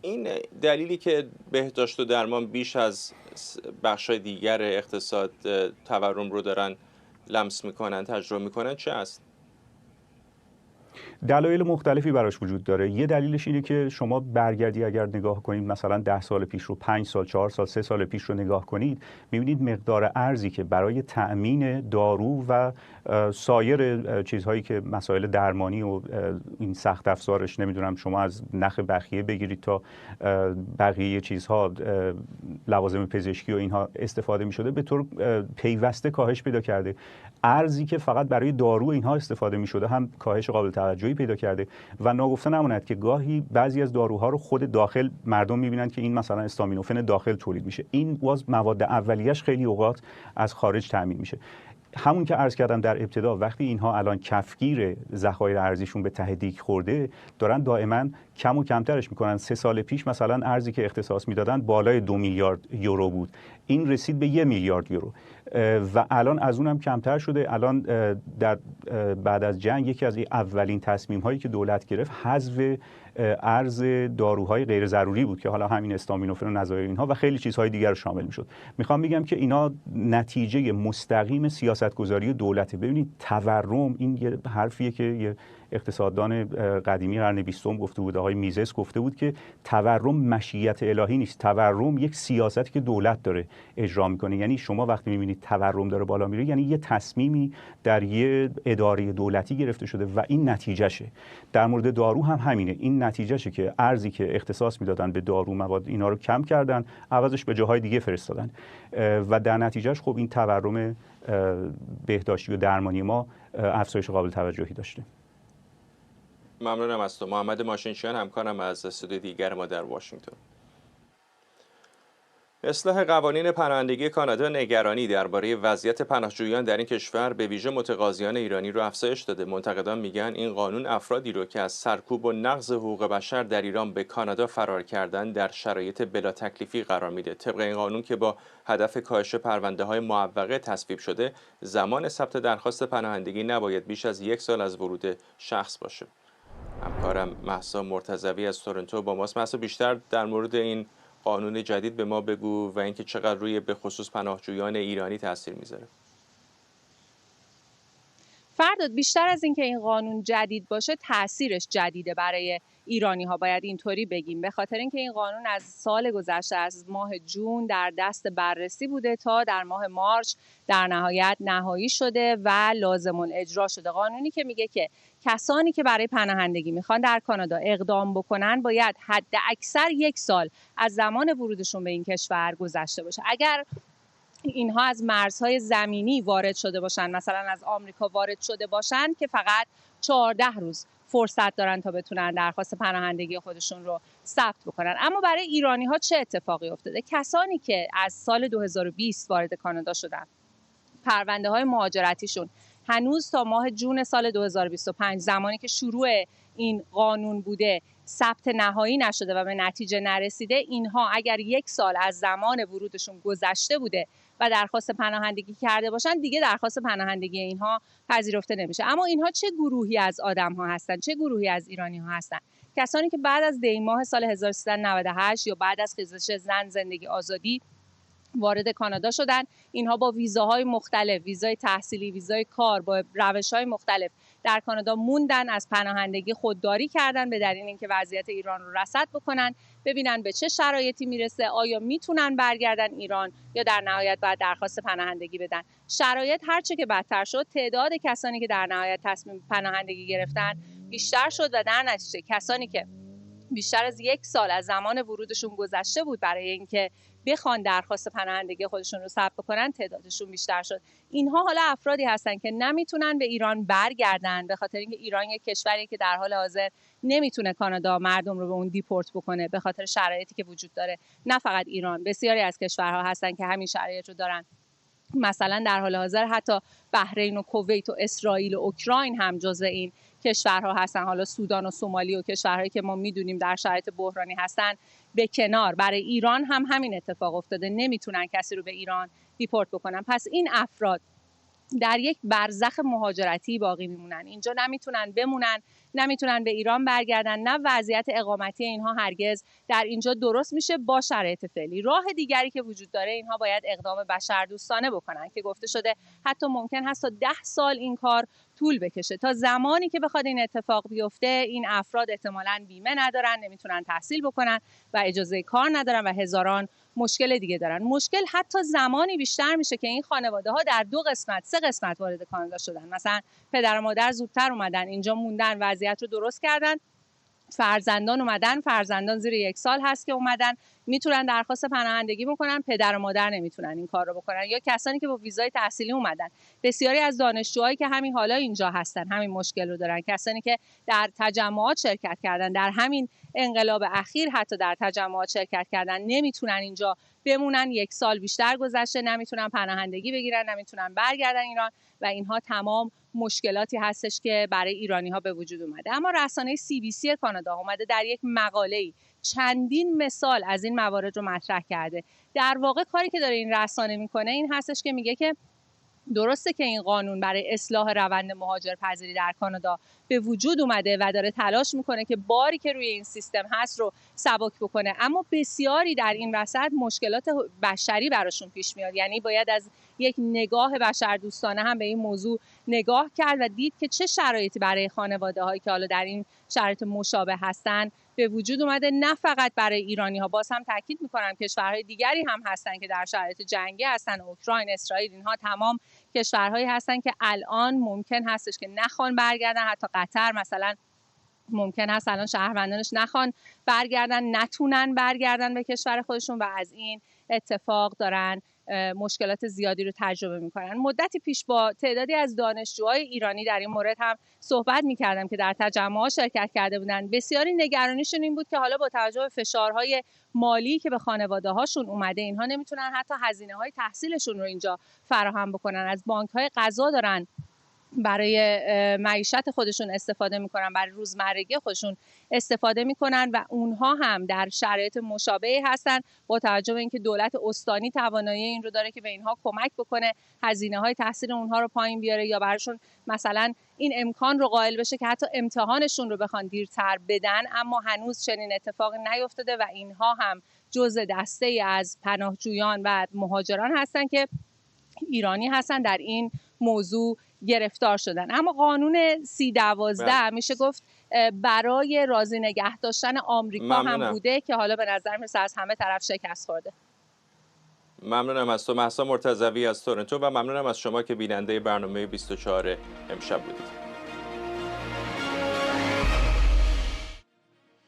S1: این دلیلی که بهداشت و درمان بیش از بخش‌های دیگر اقتصاد تورم رو دارن لمس میکنن، تجربه میکنن، چه است؟
S8: دلایل مختلفی براش وجود داره. یه دلیلش اینه که شما برگردی اگر نگاه کنید مثلا 10 سال پیش رو، 5 سال، 4 سال، 3 سال پیش رو نگاه کنید، می‌بینید مقدار ارزی که برای تأمین دارو و سایر چیزهایی که مسائل درمانی و این سخت افزارش، نمیدونم شما از نخ بخیه بگیرید تا بقیه چیزها، لوازم پزشکی و اینها استفاده می‌شده، به طور پیوسته کاهش پیدا کرده. ارزی که فقط برای دارو اینها استفاده می‌شده هم کاهش قابل توجهی پیدا کرده. و ناگفته نماند که گاهی بعضی از داروها رو خود داخل مردم می‌بینن که این مثلا استامینوفن داخل تولید میشه. این باز مواد اولیه‌اش خیلی اوقات از خارج تامین میشه. همون که عرض کردم در ابتدا، وقتی اینها الان کفگیر ذخایر ارزیشون به ته دیگ خورده، دارن دائما کم و کمترش میکنن. 3 سال پیش مثلا ارزی که اختصاص میدادن بالای 2 میلیارد یورو بود، این رسید به 1 میلیارد یورو و الان از اونم کمتر شده. الان در بعد از جنگ یکی از اولین تصمیم هایی که دولت گرفت حذف ارز داروهای غیر ضروری بود که حالا همین استامینوفن و نظایر اینها و خیلی چیزهای دیگر شامل میشد. میخوام بگم که اینا نتیجه مستقیم سیاستگذاری دولته. ببینید تورم این یه حرفیه که یه اقتصاددان قدیمی قرن 20 گفته بود، آقای میزس گفته بود که تورم مشیت الهی نیست، تورم یک سیاستی که دولت داره اجرا میکنه. یعنی شما وقتی میبینید تورم داره بالا میره، یعنی یه تصمیمی در یه اداره دولتی گرفته شده و این نتیجهشه. در مورد دارو هم همینه، این نتیجهشه که ارزی که اختصاص میدادن به دارو مواد اینا رو کم کردن، عوضش به جاهای دیگه فرستادن و در نتیجهش خب این تورم بهداشتی و درمانی ما افزایش قابل توجهی داشته.
S1: ممنونم از تو. محمد ماشینچیان همکارم از استودیو دیگر ما در واشنگتن. اصلاح قوانین پناهندگی کانادا نگرانی درباره وضعیت پناهجویان در این کشور به ویژه متقاضیان ایرانی رو افزایش داده. منتقدان میگن این قانون افرادی رو که از سرکوب و نقض حقوق بشر در ایران به کانادا فرار کردن در شرایط بلا تکلیفی قرار میده. طبق این قانون که با هدف کاهش پرونده‌های معوقه تصویب شده، زمان ثبت درخواست پناهندگی نباید بیش از 1 سال از ورود شخص باشه. همکارم مهسا مرتضوی از تورنتو با ماست. مهسا، بیشتر در مورد این قانون جدید به ما بگو و اینکه چقدر روی به خصوص پناهجویان ایرانی تاثیر میذاره.
S9: فرداد، بیشتر از اینکه این قانون جدید باشه، تاثیرش جدیده برای ایرانی ها، باید اینطوری بگیم، به خاطر اینکه این قانون از سال گذشته، از ماه جون در دست بررسی بوده تا در ماه مارس در نهایت نهایی شده و لازم الاجرا شده. قانونی که میگه که کسانی که برای پناهندگی میخوان در کانادا اقدام بکنن باید حد اکثر 1 سال از زمان ورودشون به این کشور گذشته باشه. اگر اینها از مرزهای زمینی وارد شده باشن، مثلا از آمریکا وارد شده باشن، که فقط 14 روز فرصت دارن تا بتونن درخواست پناهندگی خودشون رو ثبت بکنن. اما برای ایرانی ها چه اتفاقی افتاده؟ کسانی که از سال 2020 وارد کانادا شدن، پرونده های مهاجرتیشون هنوز تا ماه جون سال 2025 زمانی که شروع این قانون بوده ثبت نهایی نشده و به نتیجه نرسیده، اینها اگر 1 سال از زمان ورودشون گذشته بوده و درخواست پناهندگی کرده باشن، دیگه درخواست پناهندگی اینها پذیرفته نمیشه. اما اینها چه گروهی از آدم ها هستن؟ چه گروهی از ایرانی ها هستن؟ کسانی که بعد از دی ماه سال 1398 یا بعد از خیزش زن زندگی آزادی وارد کانادا شدن. اینها با ویزاهای مختلف، ویزای تحصیلی، ویزای کار، با روش‌های مختلف در کانادا موندن، از پناهندگی خودداری کردن به دلیل اینکه وضعیت ایران رو رصد بکنن، ببینن به چه شرایطی میرسه، آیا میتونن برگردن ایران یا در نهایت باید درخواست پناهندگی بدن. شرایط هرچه که بدتر شد، تعداد کسانی که در نهایت تصمیم پناهندگی گرفتن بیشتر شد و در نتیجه کسانی که بیشتر از 1 سال از زمان ورودشون گذشته بود برای اینکه بخوان درخواست پناهندگی خودشون رو ثبت کنن، تعدادشون بیشتر شد. اینها حالا افرادی هستن که نمیتونن به ایران برگردن به خاطر اینکه ایران یک کشوری که در حال حاضر نمیتونه کانادا مردم رو به اون دیپورت بکنه به خاطر شرایطی که وجود داره. نه فقط ایران، بسیاری از کشورها هستن که همین شرایط رو دارن. مثلا در حال حاضر حتی بحرین و کویت و اسرائیل و اوکراین هم جزو این کشورها هستن. حالا سودان و سومالی و کشورهایی که ما میدونیم در شرایط بحرانی هستن به کنار. برای ایران هم همین اتفاق افتاده، نمیتونن کسی رو به ایران دیپورت بکنن. پس این افراد در یک برزخ مهاجرتی باقی میمونن، اینجا نمیتونن بمونن، نمیتونن به ایران برگردن، نه وضعیت اقامتی اینها هرگز در اینجا درست میشه با شرایط فعلی. راه دیگری که وجود داره، اینها باید اقدام بشردوستانه بکنن که گفته شده حتی ممکن هست تا 10 سال این کار طول بکشه. تا زمانی که بخواد این اتفاق بیفته، این افراد احتمالاً بیمه ندارن، نمیتونن تحصیل بکنن و اجازه کار ندارن و هزاران مشکل دیگه دارن. مشکل حتی زمانی بیشتر میشه که این خانواده ها در 2 قسمت 3 قسمت وارد کانادا شدن. مثلا پدر و مادر زودتر اومدن اینجا موندن، وضعیت رو درست کردن، فرزندان اومدن، فرزندان زیر 1 سال هست که اومدن، میتونن درخواست پناهندگی بکنن، پدر و مادر نمیتونن این کار رو بکنن. یا کسانی که با ویزای تحصیلی اومدن، بسیاری از دانشجوهایی که همین حالا اینجا هستن همین مشکل رو دارن. کسانی که در تجمعات شرکت کردن، در همین انقلاب اخیر حتی در تجمعات شرکت کردن، نمیتونن اینجا بمونن. 1 سال بیشتر گذشته، نمیتونن پناهندگی بگیرن، نمیتونن برگردن ایران و اینها تمام مشکلاتی هستش که برای ایرانی ها به وجود اومده. اما رسانه CBC کانادا اومده در یک مقاله‌ای چندین مثال از این موارد رو مطرح کرده. در واقع کاری که داره این رسانه میکنه این هستش که میگه که درسته که این قانون برای اصلاح روند مهاجرپذیری در کانادا به وجود اومده و داره تلاش میکنه که باری که روی این سیستم هست رو سبک بکنه، اما بسیاری در این وسط مشکلات بشری براشون پیش میاد. یعنی باید از یک نگاه بشردوستانه هم به این موضوع نگاه کرد و دید که چه شرایطی برای خانواده هایی که حالا در این شرایط مشابه هستن به وجود اومده. نه فقط برای ایرانی ها، باز هم تاکید میکنم کشورهای دیگری هم هستن که در شرایط جنگی هستن، اوکراین، اسرائیل، اینها تمام کشورهایی هستن که الان ممکن هستش که نخوان برگردن. حتی قطر مثلا ممکن هست الان شهروندانش نخوان برگردن، نتونن برگردن به کشور خودشون و از این اتفاق دارن مشکلات زیادی رو تجربه میکنن. مدتی پیش با تعدادی از دانشجوهای ایرانی در این مورد هم صحبت میکردم که در تجمعات شرکت کرده بودن. بسیاری نگرانیشون این بود که حالا با توجه به فشارهای مالی که به خانواده هاشون اومده، اینها نمیتونن حتی هزینه های تحصیلشون رو اینجا فراهم بکنن. از بانک های قضا دارن برای معیشت خودشون استفاده میکنن، برای روزمرگی خودشون استفاده میکنن و اونها هم در شرایط مشابهی هستن. با توجه به اینکه دولت استانی توانایی این رو داره که به اینها کمک بکنه، هزینه های تحصیل اونها رو پایین بیاره یا براشون مثلا این امکان رو قائل بشه که حتی امتحانشون رو بخوان دیرتر بدن، اما هنوز چنین اتفاقی نیفتاده و اینها هم جزء دسته از پناهجویان و مهاجران هستن که ایرانی هستن در این موضوع گرفتار شدن. اما قانون 3012 میشه گفت برای راضی نگه داشتن آمریکا هم بوده که حالا به نظر میاد از همه طرف شکست خورده.
S1: ممنونم از تو مهسا مرتضوی از تورنتو و ممنونم از شما که بیننده برنامه 24 امشب بودید.